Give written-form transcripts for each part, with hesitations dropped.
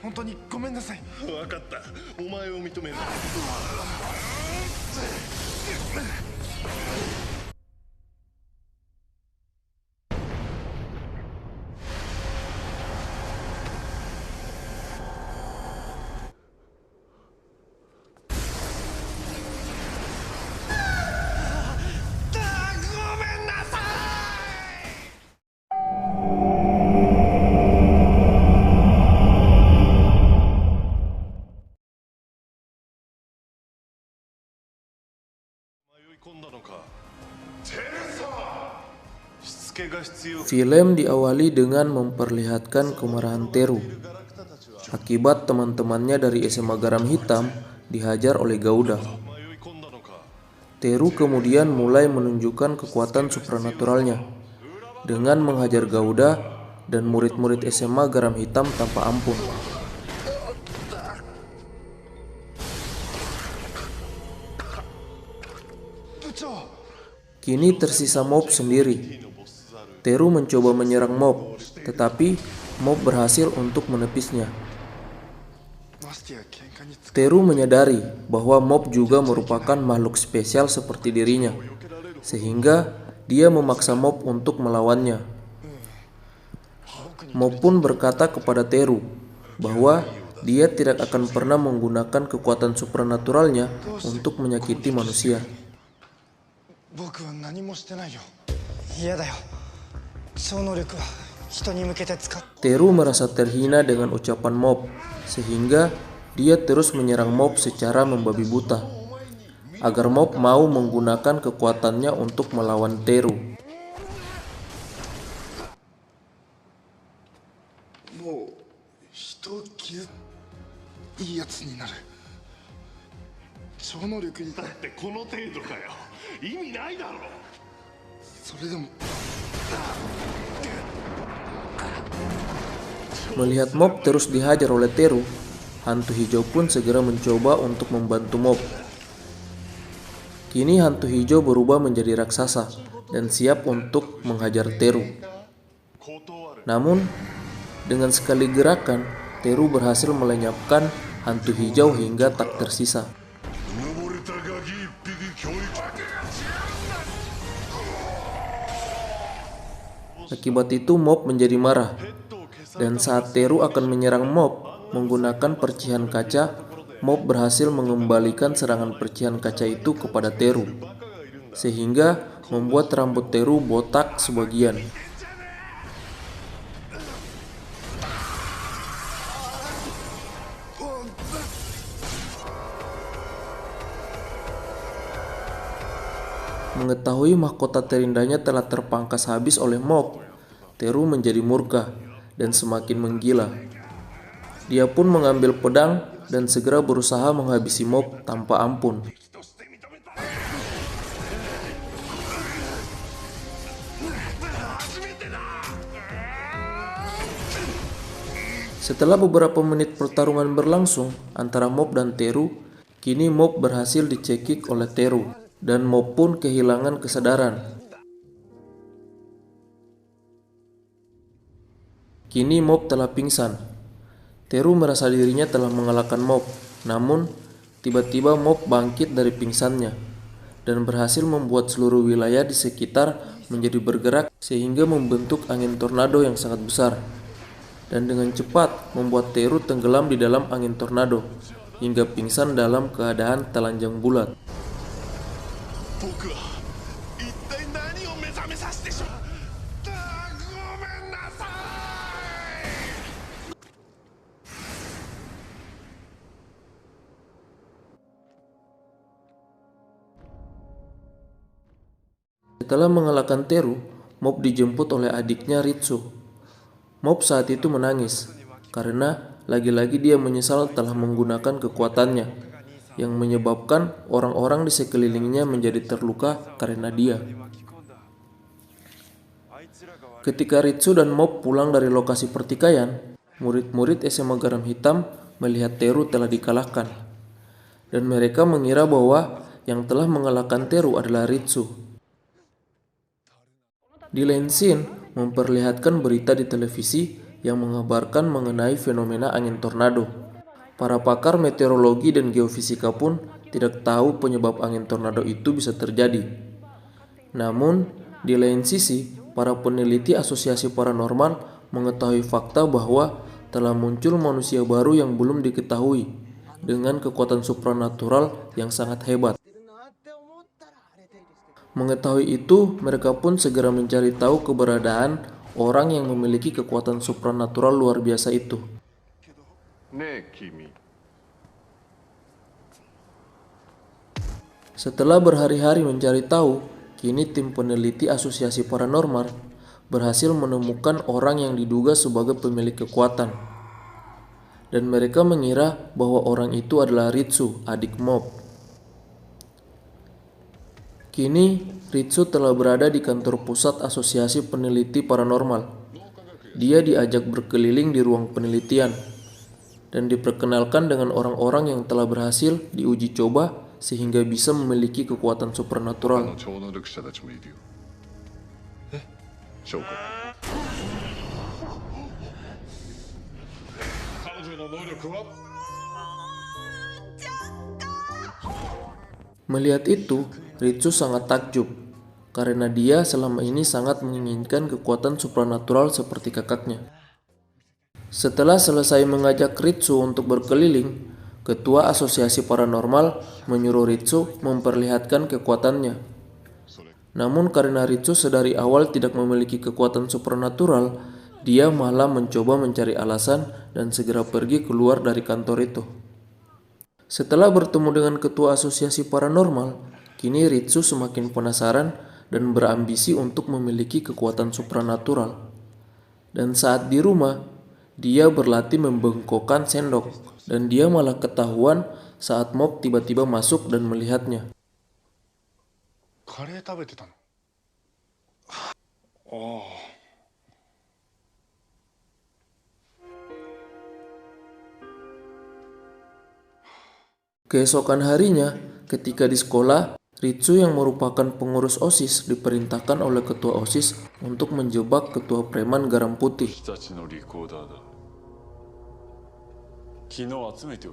本当にごめんなさい。分かった。お前を認める。Film diawali dengan memperlihatkan kemarahan Teru akibat teman-temannya dari SMA Garam Hitam dihajar oleh Gouda. Teru kemudian mulai menunjukkan kekuatan supranaturalnya dengan menghajar Gouda dan murid-murid SMA Garam Hitam tanpa ampun. Kini tersisa Mob sendiri. Teru mencoba menyerang Mob, tetapi Mob berhasil untuk menepisnya. Teru menyadari bahwa Mob juga merupakan makhluk spesial seperti dirinya, sehingga dia memaksa Mob untuk melawannya. Mob pun berkata kepada Teru bahwa dia tidak akan pernah menggunakan kekuatan supranaturalnya untuk menyakiti manusia. Teru merasa terhina dengan ucapan Mob, sehingga dia terus menyerang Mob secara membabi buta, agar Mob mau menggunakan kekuatannya untuk melawan Teru. Melihat Mob terus dihajar oleh Teru, hantu hijau pun segera mencoba untuk membantu Mob. Kini hantu hijau berubah menjadi raksasa dan siap untuk menghajar Teru. Namun, dengan sekali gerakan, Teru berhasil melenyapkan hantu hijau hingga tak tersisa. Akibat itu Mob menjadi marah, dan saat Teru akan menyerang Mob menggunakan percikan kaca, Mob berhasil mengembalikan serangan percikan kaca itu kepada Teru, sehingga membuat rambut Teru botak sebagian. Mengetahui mahkota terindahnya telah terpangkas habis oleh Mob, Teru menjadi murka dan semakin menggila. Dia pun mengambil pedang dan segera berusaha menghabisi Mob tanpa ampun. Setelah beberapa menit pertarungan berlangsung antara Mob dan Teru, kini Mob berhasil dicekik oleh Teru, dan Mob pun kehilangan kesadaran. Kini Mob telah pingsan. Teru merasa dirinya telah mengalahkan Mob, namun tiba-tiba Mob bangkit dari pingsannya dan berhasil membuat seluruh wilayah di sekitar menjadi bergerak sehingga membentuk angin tornado yang sangat besar, dan dengan cepat membuat Teru tenggelam di dalam angin tornado hingga pingsan dalam keadaan telanjang bulat. Setelah mengalahkan Teru, Mob dijemput oleh adiknya Ritsu. Mob saat itu menangis karena lagi-lagi dia menyesal telah menggunakan kekuatannya, yang menyebabkan orang-orang di sekelilingnya menjadi terluka karena dia. Ketika Ritsu dan Mob pulang dari lokasi pertikaian, murid-murid SMA Garam Hitam melihat Teru telah dikalahkan, dan mereka mengira bahwa yang telah mengalahkan Teru adalah Ritsu. Di lain scene, memperlihatkan berita di televisi yang mengabarkan mengenai fenomena angin tornado. Para pakar meteorologi dan geofisika pun tidak tahu penyebab angin tornado itu bisa terjadi. Namun, di lain sisi, para peneliti asosiasi paranormal mengetahui fakta bahwa telah muncul manusia baru yang belum diketahui dengan kekuatan supranatural yang sangat hebat. Mengetahui itu, mereka pun segera mencari tahu keberadaan orang yang memiliki kekuatan supranatural luar biasa itu. ねえ君 Setelah berhari-hari mencari tahu, kini tim peneliti asosiasi paranormal berhasil menemukan orang yang diduga sebagai pemilik kekuatan. Dan mereka mengira bahwa orang itu adalah Ritsu, adik Mob. Kini, Ritsu telah berada di kantor pusat asosiasi peneliti paranormal. Dia diajak berkeliling di ruang penelitian dan diperkenalkan dengan orang-orang yang telah berhasil diuji coba sehingga bisa memiliki kekuatan 他 supernatural. の超能力者たちもいるよえ証拠彼女の能力は Melihat itu, Ritsu sangat takjub karena dia selama ini sangat menginginkan kekuatan supranatural seperti kakaknya. Setelah selesai mengajak Ritsu untuk berkeliling, ketua asosiasi paranormal menyuruh Ritsu memperlihatkan kekuatannya. Namun karena Ritsu sedari awal tidak memiliki kekuatan supranatural, dia malah mencoba mencari alasan dan segera pergi keluar dari kantor itu. Setelah bertemu dengan ketua asosiasi paranormal, kini Ritsu semakin penasaran dan berambisi untuk memiliki kekuatan supranatural. Dan saat di rumah, dia berlatih membengkokkan sendok, dan dia malah ketahuan saat Mob tiba-tiba masuk dan melihatnya. カレー食べてたのああ Keesokan harinya, ketika di sekolah, Ritsu yang merupakan pengurus OSIS diperintahkan oleh ketua OSIS untuk menjebak ketua preman garam putih. 日立のリコーダーだ昨日集めて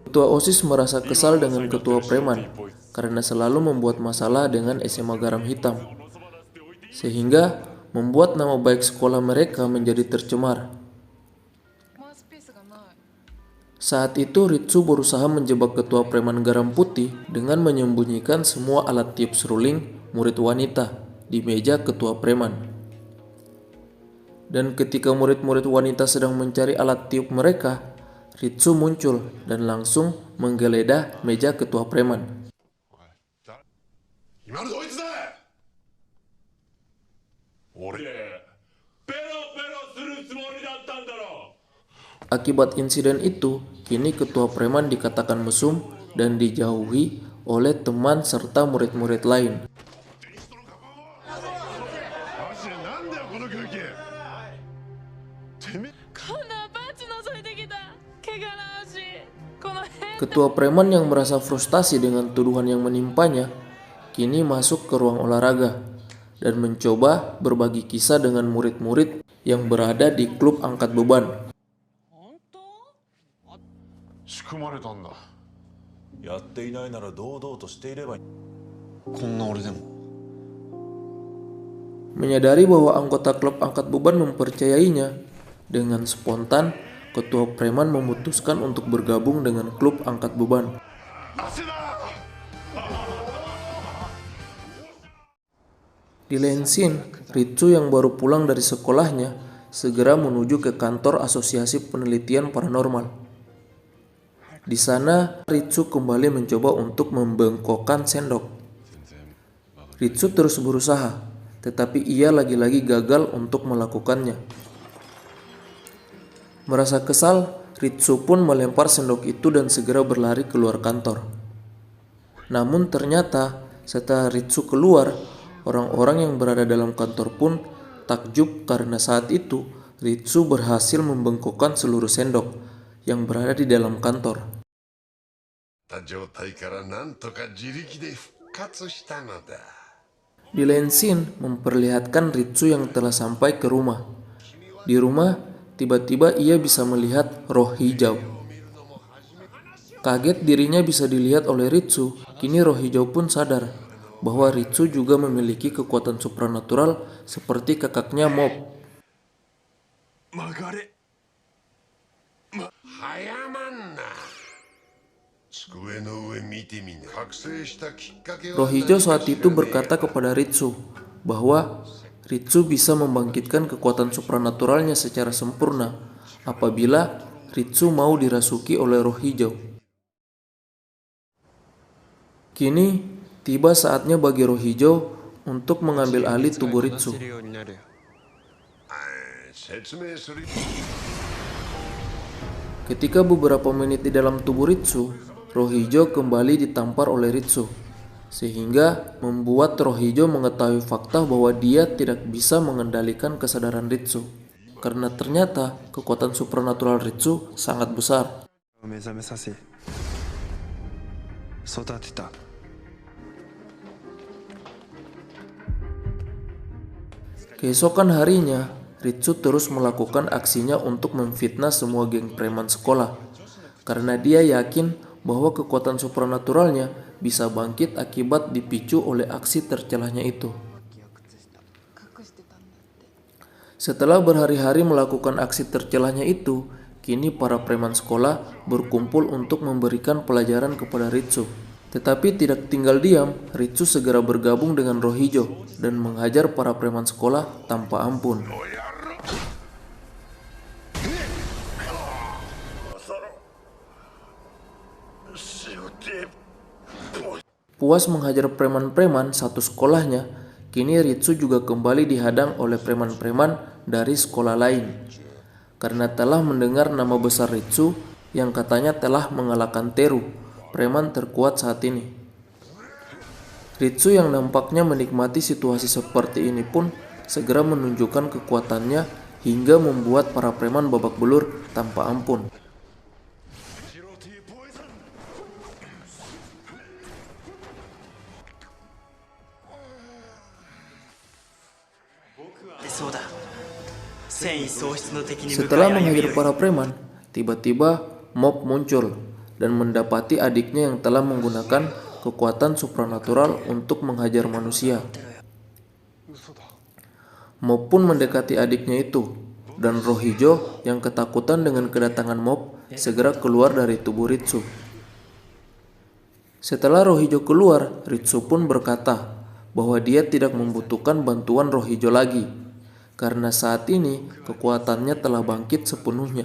Ketua OSIS merasa kesal dengan ketua preman karena selalu membuat masalah dengan SMA Garam Hitam, sehingga membuat nama baik sekolah mereka menjadi tercemar. Saat itu Ritsu berusaha menjebak ketua preman garam putih dengan menyembunyikan semua alat tiup seruling murid wanita di meja ketua preman. Dan ketika murid-murid wanita sedang mencari alat tiup mereka, Ritsu muncul dan langsung menggeledah meja ketua preman. 今のどいつだ俺ペロペロするつもりだったんだろ Akibat insiden itu, kini ketua preman dikatakan mesum dan dijauhi oleh teman serta murid-murid lain. マジでなんだよこの空気てめえこんなパンチ覗いてきた怪我の足この辺 Ketua preman yang merasa frustasi dengan tuduhan yang menimpanya, kini masuk ke ruang olahraga dan mencoba berbagi kisah dengan murid-murid yang berada di klub angkat beban. 本当仕組まれたんだやっていないなら堂々としていればいい。こんな俺でも Menyadari bahwa anggota klub angkat beban mempercayainya, dengan spontan ketua preman memutuskan untuk bergabung dengan klub angkat beban. 汗だ Di lain scene, Ritsu yang baru pulang dari sekolahnya segera menuju ke kantor asosiasi penelitian paranormal. Di sana, Ritsu kembali mencoba untuk membengkokkan sendok. Ritsu terus berusaha, tetapi ia lagi-lagi gagal untuk melakukannya. Merasa kesal, Ritsu pun melempar sendok itu dan segera berlari keluar kantor. Namun ternyata, setelah Ritsu keluar, orang-orang yang berada dalam kantor pun takjub karena saat itu Ritsu berhasil membengkokkan seluruh sendok yang berada di dalam kantor. た状態からなんとか自力で復活したのだ Di lain scene memperlihatkan Ritsu yang telah sampai ke rumah. Di rumah, tiba-tiba ia bisa melihat roh hijau. Kaget dirinya bisa dilihat oleh Ritsu, kini roh hijau pun sadar bahwa Ritsu juga memiliki kekuatan supranatural seperti kakaknya Mob. 早まんな。机の上見てみな。覚醒したきっかけは Roh hijau saat itu berkata kepada Ritsu bahwa Ritsu bisa membangkitkan kekuatan supranaturalnya secara sempurna apabila Ritsu mau dirasuki oleh roh hijau. Kini tiba saatnya bagi roh hijau untuk mengambil alih tubuh Ritsu. 説明する。 Ketika beberapa menit di dalam tubuh Ritsu, roh hijau kembali ditampar oleh Ritsu, sehingga membuat roh hijau mengetahui fakta bahwa dia tidak bisa mengendalikan kesadaran Ritsu, karena ternyata kekuatan supranatural Ritsu sangat besar. Keesokan harinya, Ritsu terus melakukan aksinya untuk memfitnah semua geng preman sekolah, karena dia yakin bahwa kekuatan supranaturalnya bisa bangkit akibat dipicu oleh aksi tercelahnya itu. Setelah berhari-hari melakukan aksi tercelahnya itu, kini para preman sekolah berkumpul untuk memberikan pelajaran kepada Ritsu. Tetapi tidak tinggal diam, Ritsu segera bergabung dengan roh hijau dan menghajar para preman sekolah tanpa ampun. Puas menghajar preman-preman satu sekolahnya, kini Ritsu juga kembali dihadang oleh preman-preman dari sekolah lain. Karena telah mendengar nama besar Ritsu yang katanya telah mengalahkan Teru, preman terkuat saat ini. Ritsu yang nampaknya menikmati situasi seperti ini pun segera menunjukkan kekuatannya hingga membuat para preman babak belur tanpa ampun. Setelah menghajar para preman, tiba-tiba Mob muncul dan mendapati adiknya yang telah menggunakan kekuatan supranatural untuk menghajar manusia. Mob pun mendekati adiknya itu, dan roh hijau yang ketakutan dengan kedatangan Mob segera keluar dari tubuh Ritsu. Setelah roh hijau keluar, Ritsu pun berkata bahwa dia tidak membutuhkan bantuan roh hijau lagi, karena saat ini kekuatannya telah bangkit sepenuhnya.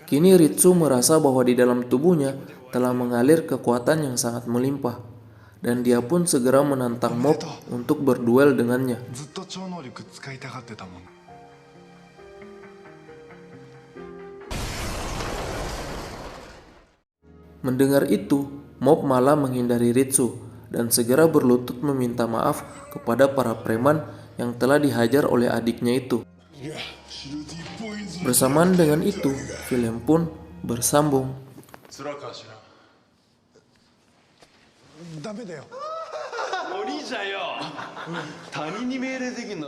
Kini Ritsu merasa bahwa di dalam tubuhnya telah mengalir kekuatan yang sangat melimpah, dan dia pun segera menantang Mob untuk berduel dengannya. Mendengar itu, Mob malah menghindari Ritsu dan segera berlutut meminta maaf kepada para preman yang telah dihajar oleh adiknya itu. Bersamaan dengan itu, film pun bersambung. お兄ちゃんよ他人に命令できんの